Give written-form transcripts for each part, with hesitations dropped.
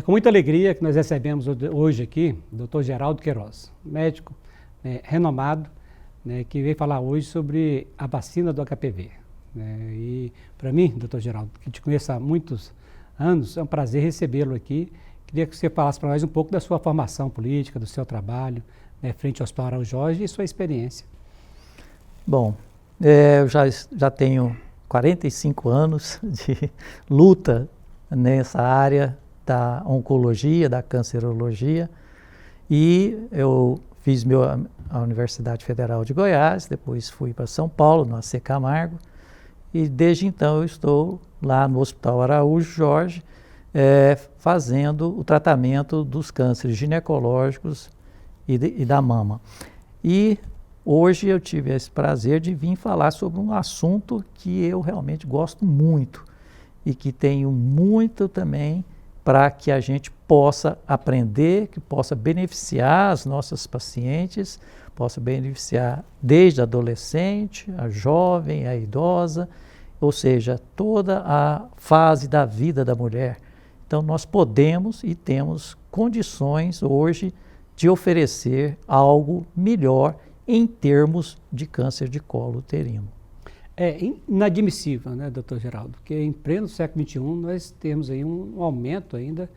É com muita alegria que nós recebemos hoje aqui o Dr. Geraldo Queiroz, médico renomado, que veio falar hoje sobre a vacina do HPV. E para mim, Dr. Geraldo, que te conheço há muitos anos, é um prazer recebê-lo aqui. Queria que você falasse para nós um pouco da sua formação política, do seu trabalho, frente ao Hospital Araújo Jorge e sua experiência. Bom, eu já tenho 45 anos de luta nessa área da oncologia, da cancerologia, e eu fiz a Universidade Federal de Goiás, depois fui para São Paulo, no AC Camargo, e desde então eu estou lá no Hospital Araújo Jorge, fazendo o tratamento dos cânceres ginecológicos e da mama. E hoje eu tive esse prazer de vir falar sobre um assunto que eu realmente gosto muito e que tenho muito também para que a gente possa aprender, que possa beneficiar as nossas pacientes, possa beneficiar desde a adolescente, a jovem, a idosa, ou seja, toda a fase da vida da mulher. Então nós podemos e temos condições hoje de oferecer algo melhor em termos de câncer de colo uterino. É inadmissível, né, doutor Geraldo, porque em pleno século XXI nós temos aí um aumento ainda,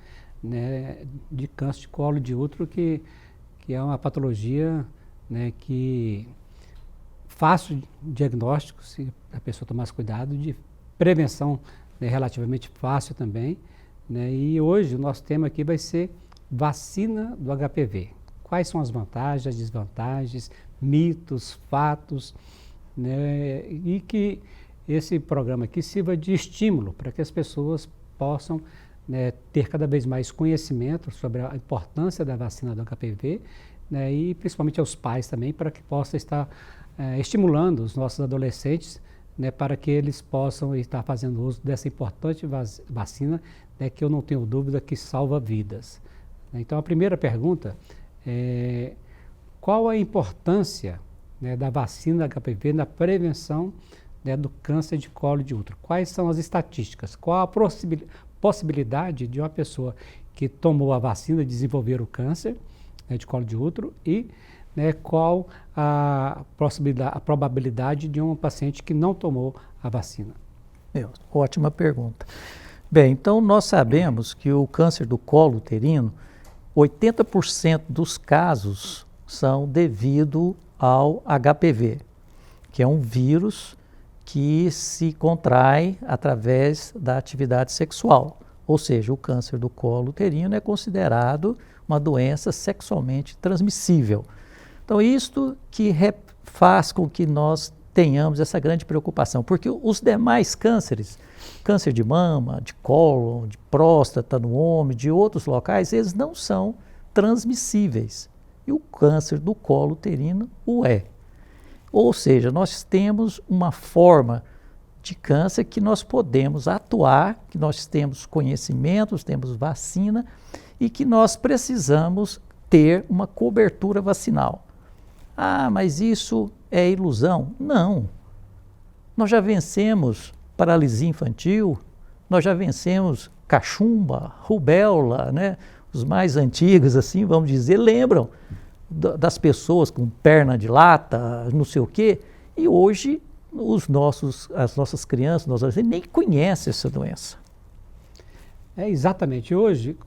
de câncer de colo de útero, que é uma patologia, que fácil diagnóstico, se a pessoa tomasse cuidado, de prevenção, relativamente fácil também, e hoje o nosso tema aqui vai ser vacina do HPV. Quais são as vantagens, as desvantagens, mitos, fatos, e que esse programa aqui sirva de estímulo para que as pessoas possam ter cada vez mais conhecimento sobre a importância da vacina do HPV, e principalmente aos pais também, para que possa estar estimulando os nossos adolescentes, para que eles possam estar fazendo uso dessa importante vacina, que eu não tenho dúvida que salva vidas. Então a primeira pergunta é: qual a importância da vacina HPV na prevenção do câncer de colo de útero? Quais são as estatísticas? Qual a possibilidade de uma pessoa que tomou a vacina desenvolver o câncer de colo de útero e qual a probabilidade de um paciente que não tomou a vacina? Ótima pergunta. Bem, então nós sabemos que o câncer do colo uterino, 80% dos casos são devido ao HPV, que é um vírus que se contrai através da atividade sexual. Ou seja, o câncer do colo uterino é considerado uma doença sexualmente transmissível. Então, isto que faz com que nós tenhamos essa grande preocupação, porque os demais cânceres, câncer de mama, de cólon, de próstata no homem, de outros locais, eles não são transmissíveis. E o câncer do colo uterino o é. Ou seja, nós temos uma forma de câncer que nós podemos atuar, que nós temos conhecimentos, temos vacina e que nós precisamos ter uma cobertura vacinal. Ah, mas isso é ilusão? Não. Nós já vencemos paralisia infantil, nós já vencemos cachumba, rubéola, Os mais antigos, assim, vamos dizer, lembram das pessoas com perna de lata, não sei o quê, e hoje as nossas crianças, nós nem conhecem essa doença. Exatamente. Hoje,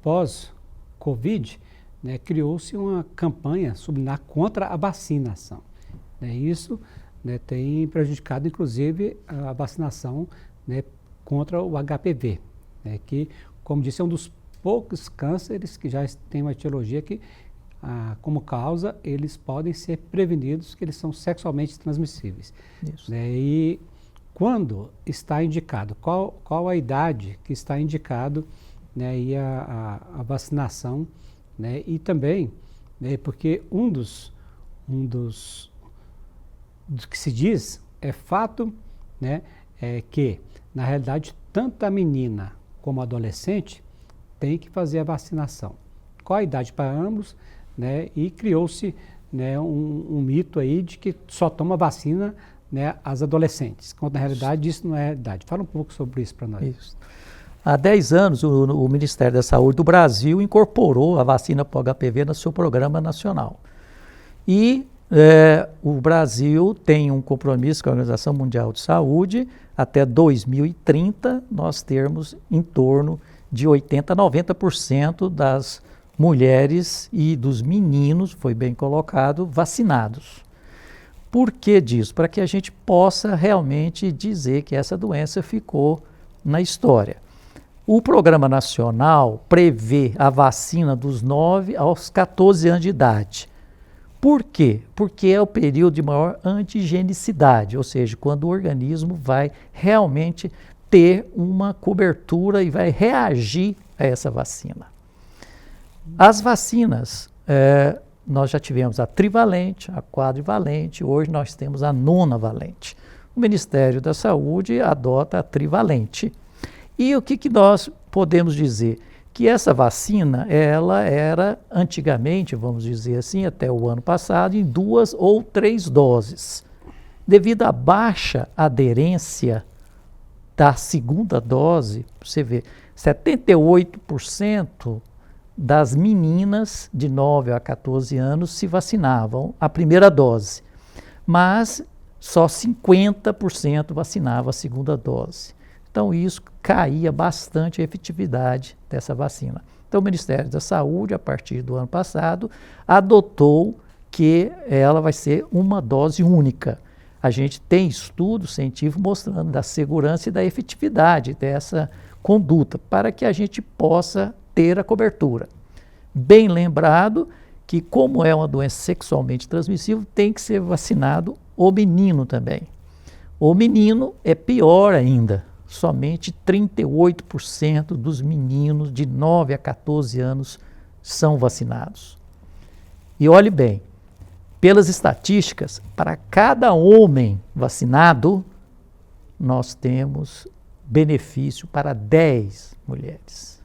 pós-Covid, criou-se uma campanha subliminar contra a vacinação. Isso tem prejudicado, inclusive, a vacinação contra o HPV, que, como disse, é um dos poucos cânceres que já tem uma etiologia que, como causa, eles podem ser prevenidos, que eles são sexualmente transmissíveis. Isso. E quando está indicado, qual a idade que está indicado e a vacinação, e também, porque um dos que se diz é fato, é que, na realidade, tanto a menina como a adolescente tem que fazer a vacinação. Qual a idade para ambos? E criou-se um mito aí de que só toma vacina as adolescentes, quando na realidade isso não é a idade. Fala um pouco sobre isso para nós. Isso. Há 10 anos, o Ministério da Saúde do Brasil incorporou a vacina para o HPV no seu programa nacional. E o Brasil tem um compromisso com a Organização Mundial de Saúde, até 2030 nós termos em torno de 80% a 90% das mulheres e dos meninos, foi bem colocado, vacinados. Por que disso? Para que a gente possa realmente dizer que essa doença ficou na história. O Programa Nacional prevê a vacina dos 9 aos 14 anos de idade. Por quê? Porque é o período de maior antigenicidade, ou seja, quando o organismo vai realmente ter uma cobertura e vai reagir a essa vacina. As vacinas, nós já tivemos a trivalente, a quadrivalente, hoje nós temos a nonavalente. O Ministério da Saúde adota a trivalente. E o que nós podemos dizer? Que essa vacina, ela era antigamente, vamos dizer assim, até o ano passado, em 2 ou 3 doses. Devido à baixa aderência da segunda dose, você vê, 78% das meninas de 9 a 14 anos se vacinavam a primeira dose, mas só 50% vacinava a segunda dose. Então, isso caía bastante a efetividade dessa vacina. Então, o Ministério da Saúde, a partir do ano passado, adotou que ela vai ser uma dose única. A gente tem estudos científicos mostrando da segurança e da efetividade dessa conduta, para que a gente possa ter a cobertura. Bem lembrado que, como é uma doença sexualmente transmissível, tem que ser vacinado o menino também. O menino é pior ainda. Somente 38% dos meninos de 9 a 14 anos são vacinados. E olhe bem, pelas estatísticas, para cada homem vacinado, nós temos benefício para 10 mulheres.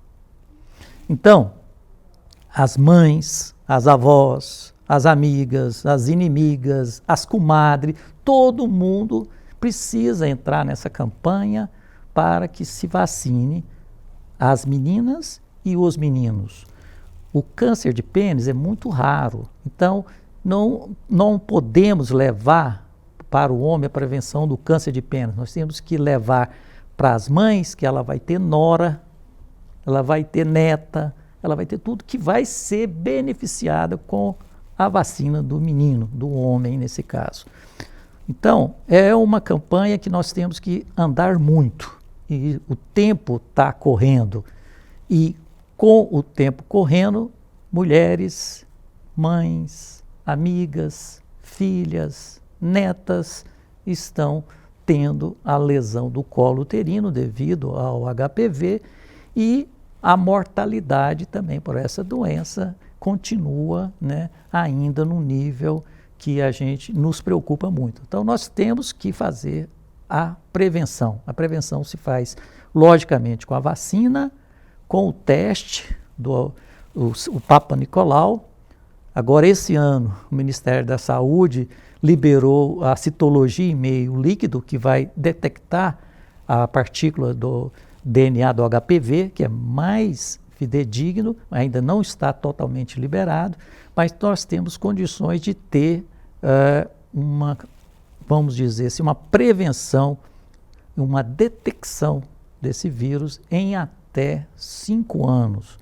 Então, as mães, as avós, as amigas, as inimigas, as comadres, todo mundo precisa entrar nessa campanha para que se vacine as meninas e os meninos. O câncer de pênis é muito raro, então não podemos levar para o homem a prevenção do câncer de pênis. Nós temos que levar para as mães, que ela vai ter nora, ela vai ter neta, ela vai ter tudo que vai ser beneficiada com a vacina do menino, do homem nesse caso. Então, é uma campanha que nós temos que andar muito. E o tempo está correndo. E com o tempo correndo, mulheres, mães, amigas, filhas, netas estão tendo a lesão do colo uterino devido ao HPV e a mortalidade também por essa doença continua, né, ainda no nível que a gente nos preocupa muito. Então, nós temos que fazer a prevenção. A prevenção se faz, logicamente, com a vacina, com o teste o Papa Nicolau. Agora, esse ano, o Ministério da Saúde liberou a citologia em meio líquido, que vai detectar a partícula do DNA do HPV, que é mais fidedigno, ainda não está totalmente liberado, mas nós temos condições de ter vamos dizer assim, uma prevenção, uma detecção desse vírus em até 5 anos.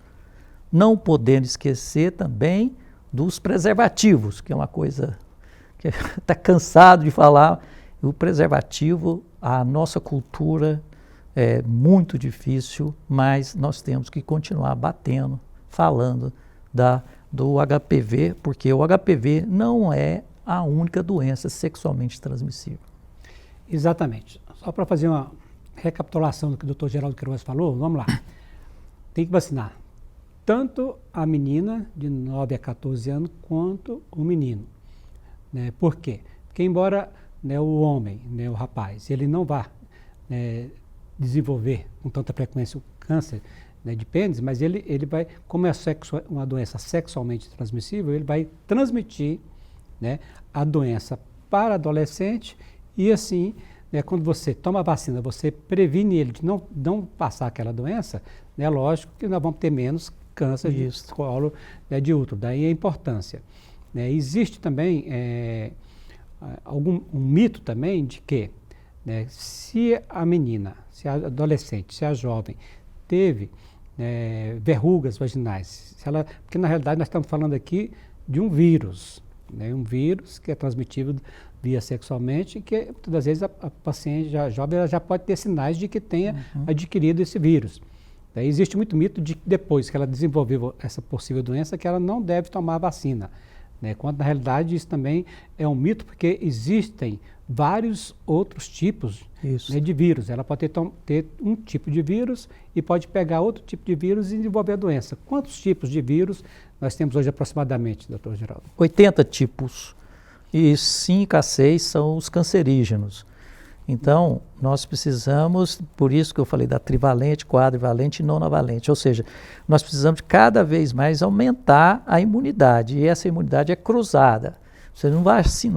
Não podendo esquecer também dos preservativos, que é uma coisa que está cansado de falar. O preservativo, a nossa cultura é muito difícil, mas nós temos que continuar batendo, falando do HPV, porque o HPV não é a única doença sexualmente transmissível. Exatamente. Só para fazer uma recapitulação do que o Dr. Geraldo Queiroz falou, vamos lá. Tem que vacinar tanto a menina de 9 a 14 anos quanto o menino. Né? Por quê? Porque embora, né, o homem, né, o rapaz, ele não vá, né, desenvolver com tanta frequência o câncer, né, de pênis, mas ele vai, como é uma doença sexualmente transmissível, ele vai transmitir, né, a doença para adolescente e assim, né, quando você toma a vacina, você previne ele de não passar aquela doença, né, lógico que nós vamos ter menos câncer de colo, né, de útero. Daí a importância. Né? Existe também um mito também de que, né, se a menina, se a adolescente, se a jovem teve verrugas vaginais, porque na realidade nós estamos falando aqui de um vírus, né, um vírus que é transmitido via sexualmente, que muitas das vezes a paciente jovem ela já pode ter sinais de que tenha adquirido esse vírus. Daí existe muito mito de que depois que ela desenvolveu essa possível doença, que ela não deve tomar a vacina. Né? Quando na realidade isso também é um mito, porque existem vários outros tipos, né, de vírus. Ela pode ter um tipo de vírus e pode pegar outro tipo de vírus e desenvolver a doença. Quantos tipos de vírus nós temos hoje aproximadamente, doutor Geraldo? 80 tipos, e 5 a 6 são os cancerígenos. Então, nós precisamos, por isso que eu falei da trivalente, quadrivalente e nonavalente, ou seja, nós precisamos de cada vez mais aumentar a imunidade, e essa imunidade é cruzada. Você não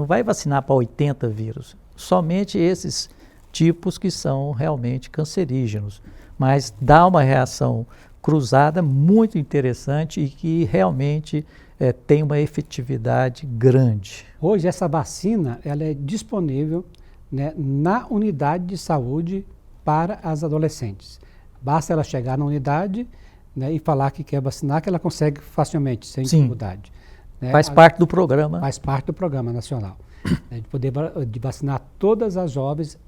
vai vacinar para 80 vírus, somente esses tipos que são realmente cancerígenos, mas dá uma reação cruzada muito interessante e que realmente tem uma efetividade grande. Hoje essa vacina ela é disponível, né, na unidade de saúde para as adolescentes. Basta ela chegar na unidade, né, e falar que quer vacinar, que ela consegue facilmente, sem dificuldade. Né? Faz parte do programa. Faz parte do programa nacional. Né, de poder vacinar todas as jovens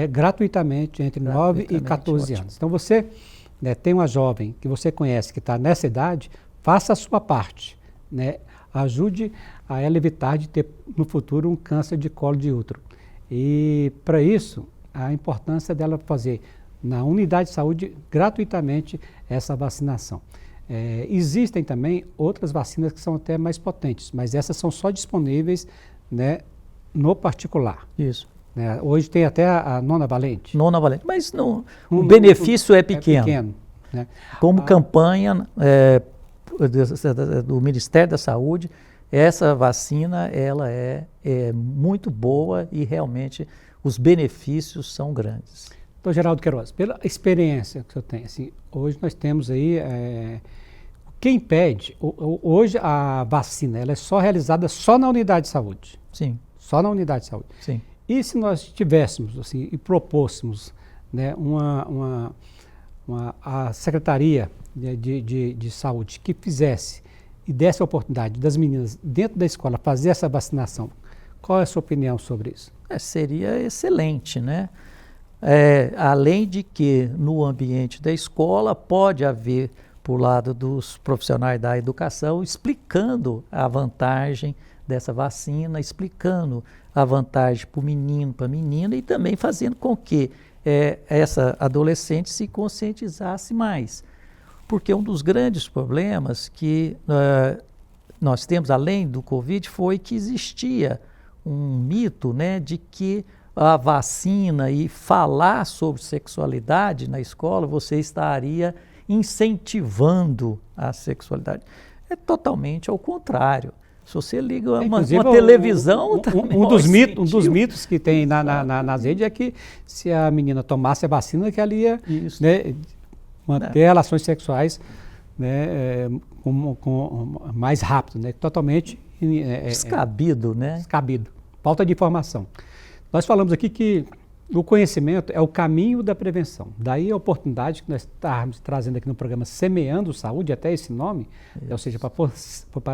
gratuitamente entre 9 e 14 anos. Então você, né, tem uma jovem que você conhece que está nessa idade, faça a sua parte. Né? Ajude a ela evitar de ter no futuro um câncer de colo de útero. E para isso, a importância dela fazer na unidade de saúde gratuitamente essa vacinação. Existem também outras vacinas que são até mais potentes, mas essas são só disponíveis, né, no particular. Isso. Né? Hoje tem até a nonavalente. Nonavalente, mas não, o benefício é pequeno. Né? Como campanha do Ministério da Saúde, essa vacina ela é muito boa e realmente os benefícios são grandes. Doutor Geraldo Queiroz, pela experiência que o senhor tem, assim, hoje nós temos aí, o que impede, hoje a vacina ela é só realizada só na unidade de saúde. Sim. Só na unidade de saúde. Sim. E se nós tivéssemos assim, e propôssemos, né, a Secretaria de Saúde que fizesse e desse a oportunidade das meninas dentro da escola fazer essa vacinação, qual é a sua opinião sobre isso? Seria excelente, né? Além de que no ambiente da escola pode haver, por lado dos profissionais da educação, explicando a vantagem dessa vacina, explicando a vantagem para o menino, para a menina e também fazendo com que essa adolescente se conscientizasse mais. Porque um dos grandes problemas que nós temos, além do Covid, foi que existia um mito, né, de que a vacina e falar sobre sexualidade na escola, você estaria incentivando a sexualidade. É totalmente ao contrário. Se você liga uma televisão... Um dos mitos que tem nas redes é que se a menina tomasse a vacina, que ela ia... Isso. Né, manter relações sexuais, né, mais rápido, né, totalmente descabido, né? Descabido, falta de informação. Nós falamos aqui que o conhecimento é o caminho da prevenção. Daí a oportunidade que nós estamos trazendo aqui no programa Semeando Saúde, até esse nome, ou seja,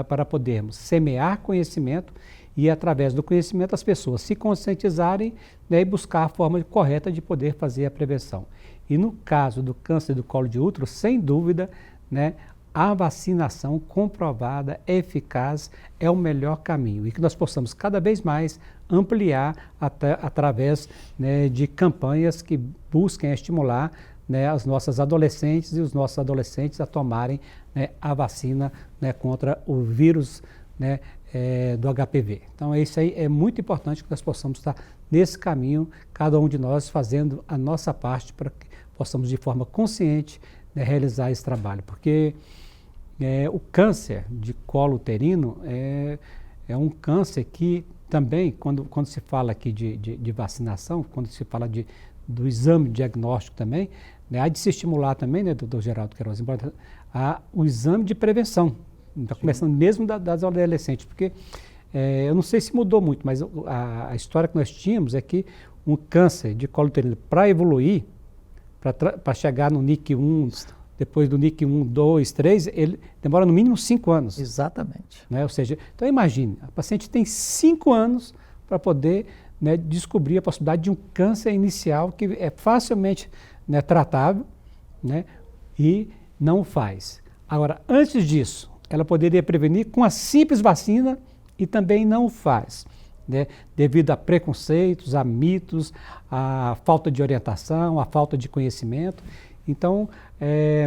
para podermos semear conhecimento e através do conhecimento as pessoas se conscientizarem, né, e buscar a forma correta de poder fazer a prevenção. E no caso do câncer do colo de útero, sem dúvida, né, a vacinação comprovada, eficaz, é o melhor caminho. E que nós possamos cada vez mais ampliar através, né, de campanhas que busquem estimular, né, as nossas adolescentes e os nossos adolescentes a tomarem, né, a vacina, né, contra o vírus, né, do HPV. Então isso aí é muito importante que nós possamos estar nesse caminho, cada um de nós fazendo a nossa parte para que possamos de forma consciente, né, realizar esse trabalho, porque o câncer de colo uterino é um câncer que também, quando se fala aqui de vacinação, quando se fala do exame diagnóstico também, né, há de se estimular também, né, doutor Geraldo Queiroz, o exame de prevenção, está começando mesmo das adolescentes, porque eu não sei se mudou muito, mas a história que nós tínhamos é que um câncer de colo uterino, para evoluir, para chegar no NIC1, depois do NIC1, 2, 3, ele demora no mínimo 5 anos. Exatamente. Né? Ou seja, então imagine, a paciente tem 5 anos para poder, né, descobrir a possibilidade de um câncer inicial que é facilmente, né, tratável, né, e não o faz. Agora, antes disso, ela poderia prevenir com a simples vacina e também não o faz, né, devido a preconceitos, a mitos, a falta de orientação, a falta de conhecimento. Então,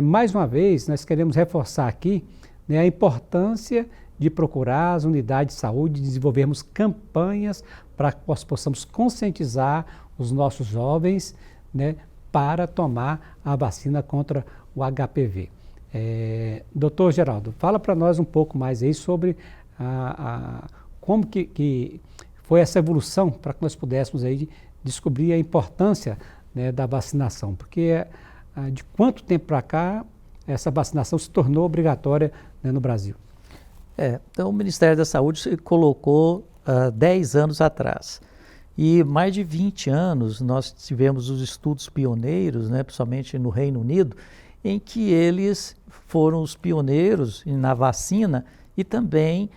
mais uma vez, nós queremos reforçar aqui, né, a importância de procurar as unidades de saúde, desenvolvermos campanhas para que nós possamos conscientizar os nossos jovens, né, para tomar a vacina contra o HPV. Doutor Geraldo, fala para nós um pouco mais aí sobre como que foi essa evolução para que nós pudéssemos aí descobrir a importância, né, da vacinação, porque de quanto tempo para cá essa vacinação se tornou obrigatória, né, no Brasil? Então o Ministério da Saúde se colocou 10 anos atrás. E mais de 20 anos nós tivemos os estudos pioneiros, né, principalmente no Reino Unido, em que eles foram os pioneiros na vacina e também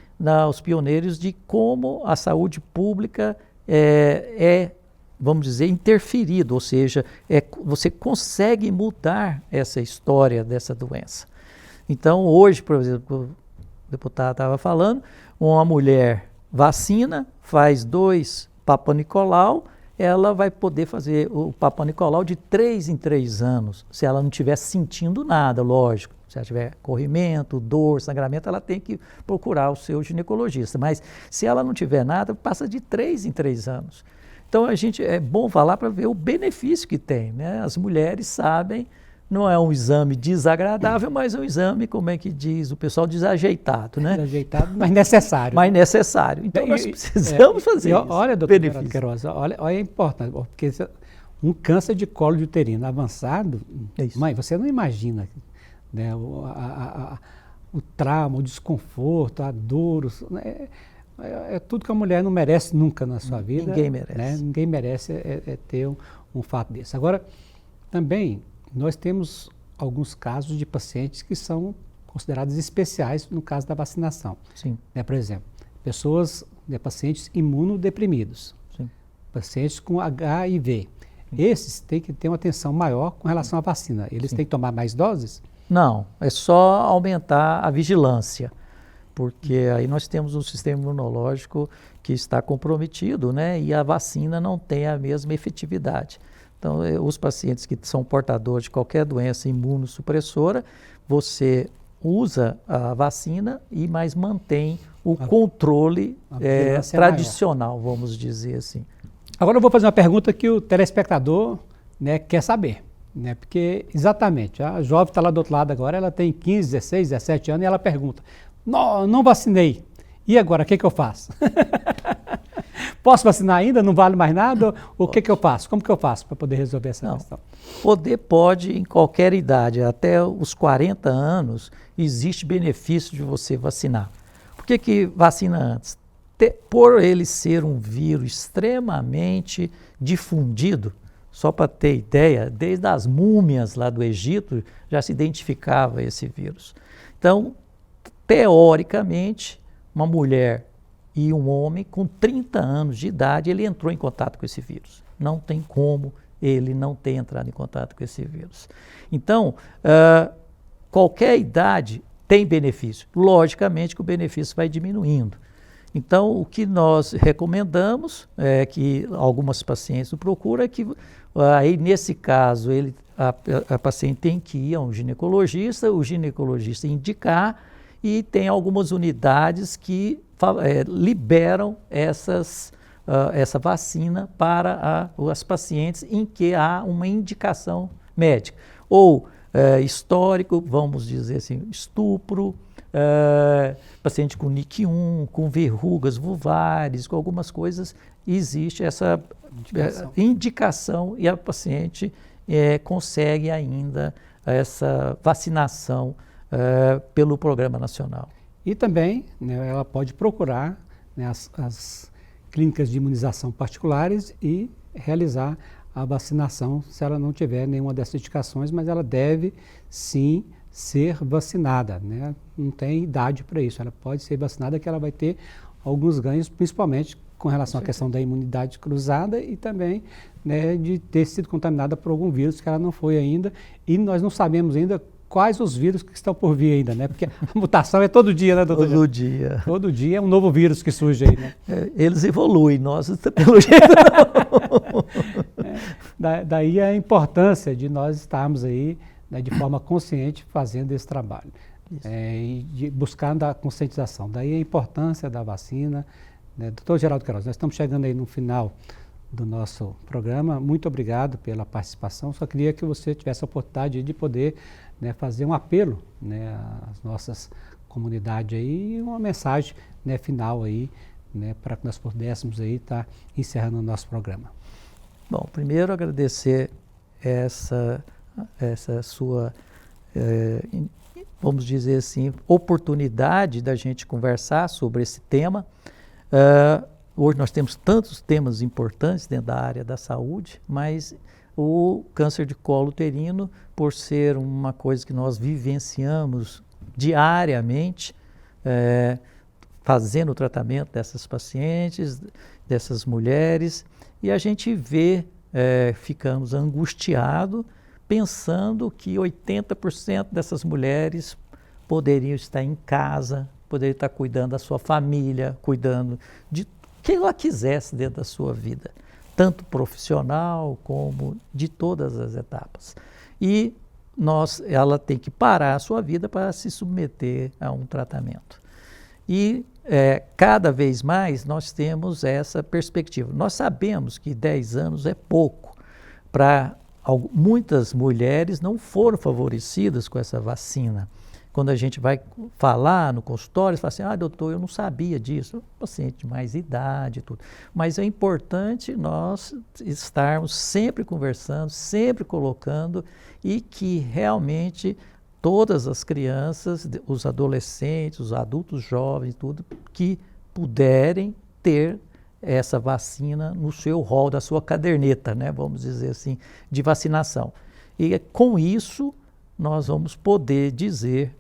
os pioneiros de como a saúde pública vamos dizer, interferido, ou seja, você consegue mudar essa história dessa doença. Então, hoje, por exemplo, o deputado estava falando, uma mulher vacina, faz 2 Papa Nicolau, ela vai poder fazer o Papa Nicolau de 3 em 3 anos, se ela não estiver sentindo nada, lógico. Se ela tiver corrimento, dor, sangramento, ela tem que procurar o seu ginecologista. Mas se ela não tiver nada, passa de 3 em 3 anos. Então, é bom falar para ver o benefício que tem, né? As mulheres sabem, não é um exame desagradável, mas é um exame, como é que diz o pessoal, desajeitado, né? Desajeitado, mas necessário. Mas necessário. Então, nós precisamos fazer isso. Olha, doutor Queiroz, olha a importância, porque um câncer de colo de uterino avançado, mãe, você não imagina, né, o trauma, o desconforto, a dor, é tudo que a mulher não merece nunca na sua vida. Ninguém merece. Né? Ninguém merece ter um fato desse. Agora, também, nós temos alguns casos de pacientes que são considerados especiais no caso da vacinação. Sim. Né, por exemplo, pacientes imunodeprimidos, sim, pacientes com HIV. Sim. Esses têm que ter uma atenção maior com relação à vacina. Eles, sim, têm que tomar mais doses? Não, é só aumentar a vigilância, porque aí nós temos um sistema imunológico que está comprometido, né, e a vacina não tem a mesma efetividade. Então, os pacientes que são portadores de qualquer doença imunossupressora, você usa a vacina mas mantém o controle tradicional, vamos dizer assim. Agora eu vou fazer uma pergunta que o telespectador, né, quer saber. Né, porque, exatamente, a jovem está lá do outro lado agora, ela tem 15, 16, 17 anos e ela pergunta, não vacinei, e agora, o que eu faço? Posso vacinar ainda? Não vale mais nada? O que eu faço? Como que eu faço para poder resolver essa questão? Pode em qualquer idade, até os 40 anos, existe benefício de você vacinar. Por que vacina antes? Por ele ser um vírus extremamente difundido, só para ter ideia, desde as múmias lá do Egito já se identificava esse vírus. Então, teoricamente, uma mulher e um homem com 30 anos de idade, ele entrou em contato com esse vírus. Não tem como ele não ter entrado em contato com esse vírus. Então, qualquer idade tem benefício. Logicamente que o benefício vai diminuindo. Então, o que nós recomendamos é que algumas pacientes procuram é que, aí nesse caso, a paciente tem que ir a um ginecologista, o ginecologista indicar, e tem algumas unidades que liberam essa vacina para as pacientes em que há uma indicação médica. Ou histórico, vamos dizer assim, estupro, paciente com NIC1, com verrugas vulvares, com algumas coisas, existe essa indicação e a paciente consegue ainda essa vacinação pelo Programa Nacional. E também, né, ela pode procurar, né, as clínicas de imunização particulares e realizar a vacinação se ela não tiver nenhuma dessas indicações, mas ela deve sim ser vacinada, né? Não tem idade para isso, ela pode ser vacinada que ela vai ter alguns ganhos, principalmente com relação à questão da imunidade cruzada e também, né, de ter sido contaminada por algum vírus que ela não foi ainda, e nós não sabemos ainda quais os vírus que estão por vir ainda, né? Porque a mutação é todo dia, né, doutor? Todo dia. Todo dia é um novo vírus que surge aí, né? Eles evoluem, nós pelo jeito não. Daí a importância de nós estarmos aí, né, de forma consciente fazendo esse trabalho. E buscando a conscientização. Daí a importância da vacina. Né? Doutor Geraldo Queiroz, nós estamos chegando aí no final do nosso programa. Muito obrigado pela participação. Só queria que você tivesse a oportunidade de poder, né, fazer um apelo, né, às nossas comunidades aí e uma mensagem, né, final aí, né, para que nós pudéssemos aí estar encerrando o nosso programa. Bom, primeiro agradecer essa sua, vamos dizer assim, oportunidade da gente conversar sobre esse tema. Hoje nós temos tantos temas importantes dentro da área da saúde, mas o câncer de colo uterino, por ser uma coisa que nós vivenciamos diariamente, fazendo o tratamento dessas pacientes, dessas mulheres, e a gente vê, ficamos angustiados, pensando que 80% dessas mulheres poderiam estar em casa, poderiam estar cuidando da sua família, cuidando de quem ela quisesse dentro da sua vida, tanto profissional como de todas as etapas. E ela tem que parar a sua vida para se submeter a um tratamento. E cada vez mais nós temos essa perspectiva. Nós sabemos que 10 anos é pouco. Muitas mulheres não foram favorecidas com essa vacina. Quando a gente vai falar no consultório, fala assim, doutor, eu não sabia disso. Paciente de mais idade e tudo. Mas é importante nós estarmos sempre conversando, sempre colocando, e que realmente todas as crianças, os adolescentes, os adultos jovens, tudo, que puderem ter essa vacina no seu rol, da sua caderneta, né, vamos dizer assim, de vacinação. E com isso, nós vamos poder dizer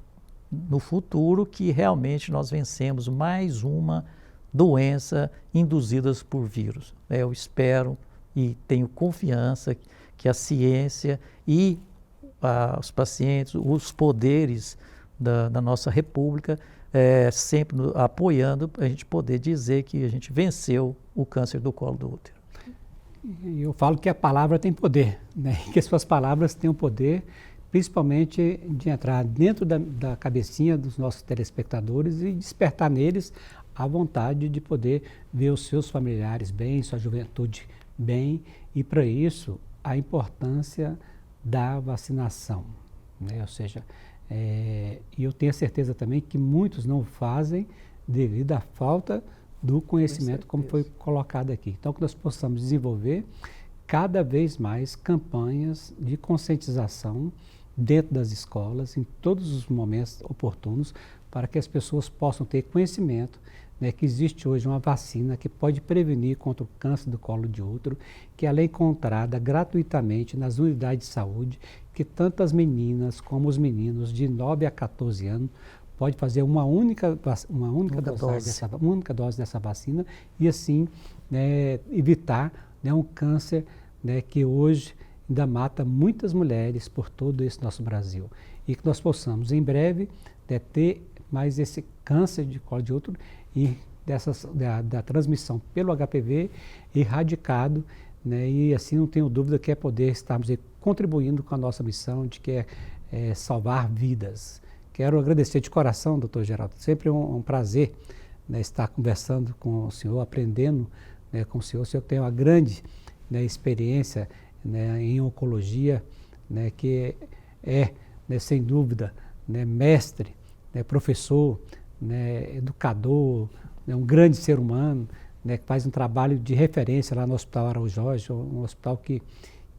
no futuro que realmente nós vencemos mais uma doença induzida por vírus. Eu espero e tenho confiança que a ciência e os pacientes, os poderes da nossa república, sempre apoiando para a gente poder dizer que a gente venceu o câncer do colo do útero. Eu falo que a palavra tem poder, né? Que as suas palavras têm o poder, principalmente de entrar dentro da cabecinha dos nossos telespectadores e despertar neles a vontade de poder ver os seus familiares bem, sua juventude bem, e para isso a importância da vacinação, né? Ou seja, e eu tenho certeza também que muitos não fazem devido à falta do conhecimento, como foi colocado aqui. Então, que nós possamos desenvolver cada vez mais campanhas de conscientização dentro das escolas, em todos os momentos oportunos, para que as pessoas possam ter conhecimento, né, que existe hoje uma vacina que pode prevenir contra o câncer do colo de útero, que ela é encontrada gratuitamente nas unidades de saúde, que tanto as meninas como os meninos de 9 a 14 anos pode fazer uma única dose dessa vacina e assim, né, evitar, né, um câncer, né, que hoje ainda mata muitas mulheres por todo esse nosso Brasil. E que nós possamos, em breve, né, ter mais esse câncer de colo de útero e da transmissão pelo HPV erradicado, né, e assim não tenho dúvida que é poder estarmos aí contribuindo com a nossa missão de que é salvar vidas. Quero agradecer de coração, doutor Geraldo, sempre um prazer, né, estar conversando com o senhor, aprendendo, né, com o senhor tem uma grande, né, experiência, né, em oncologia, né, que né, sem dúvida, né, mestre, né, professor, né, educador, né, um grande ser humano, né, que faz um trabalho de referência lá no Hospital Araújo Jorge, um hospital que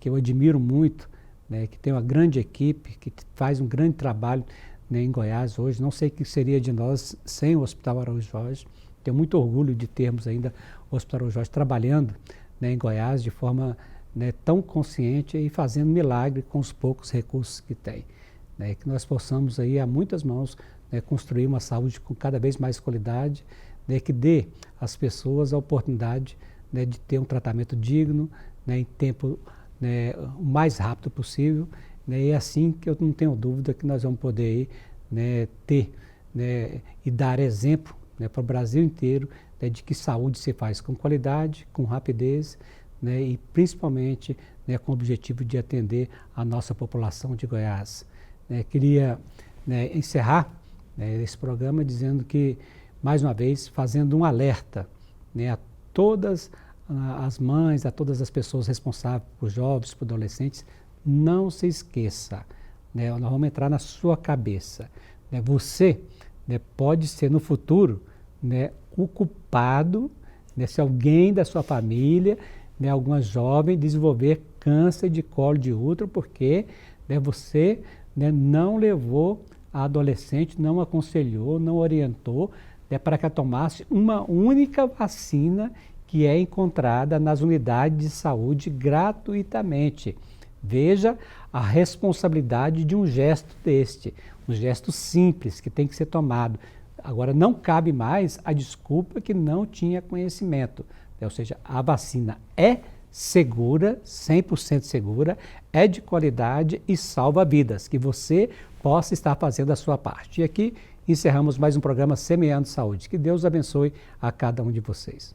eu admiro muito, né, que tem uma grande equipe, que faz um grande trabalho, né, em Goiás hoje. Não sei o que seria de nós sem o Hospital Araújo Jorge. Tenho muito orgulho de termos ainda o Hospital Araújo Jorge trabalhando, né, em Goiás de forma, né, tão consciente e fazendo milagre com os poucos recursos que tem. Né, que nós possamos aí, a muitas mãos, né, construir uma saúde com cada vez mais qualidade, né, que dê às pessoas a oportunidade, né, de ter um tratamento digno, né, em tempo, né, o mais rápido possível, né, e é assim que eu não tenho dúvida que nós vamos poder aí, né, ter, né, e dar exemplo, né, para o Brasil inteiro, né, de que saúde se faz com qualidade, com rapidez, né, e principalmente, né, com o objetivo de atender a nossa população de Goiás. Queria, né, encerrar, né, esse programa dizendo que, mais uma vez, fazendo um alerta, né, a todas as mães, a todas as pessoas responsáveis por jovens, por adolescentes, não se esqueça, né, nós vamos entrar na sua cabeça. Né, você, né, pode ser no futuro, né, o culpado, né, se alguém da sua família, né, alguma jovem desenvolver câncer de colo de útero, porque, né, você, né, não levou a adolescente, não aconselhou, não orientou, né, para que ela tomasse uma única vacina que é encontrada nas unidades de saúde gratuitamente. Veja a responsabilidade de um gesto deste, um gesto simples que tem que ser tomado. Agora, não cabe mais a desculpa que não tinha conhecimento. Ou seja, a vacina é segura, 100% segura, é de qualidade e salva vidas. Que você possa estar fazendo a sua parte. E aqui encerramos mais um programa Semeando Saúde. Que Deus abençoe a cada um de vocês.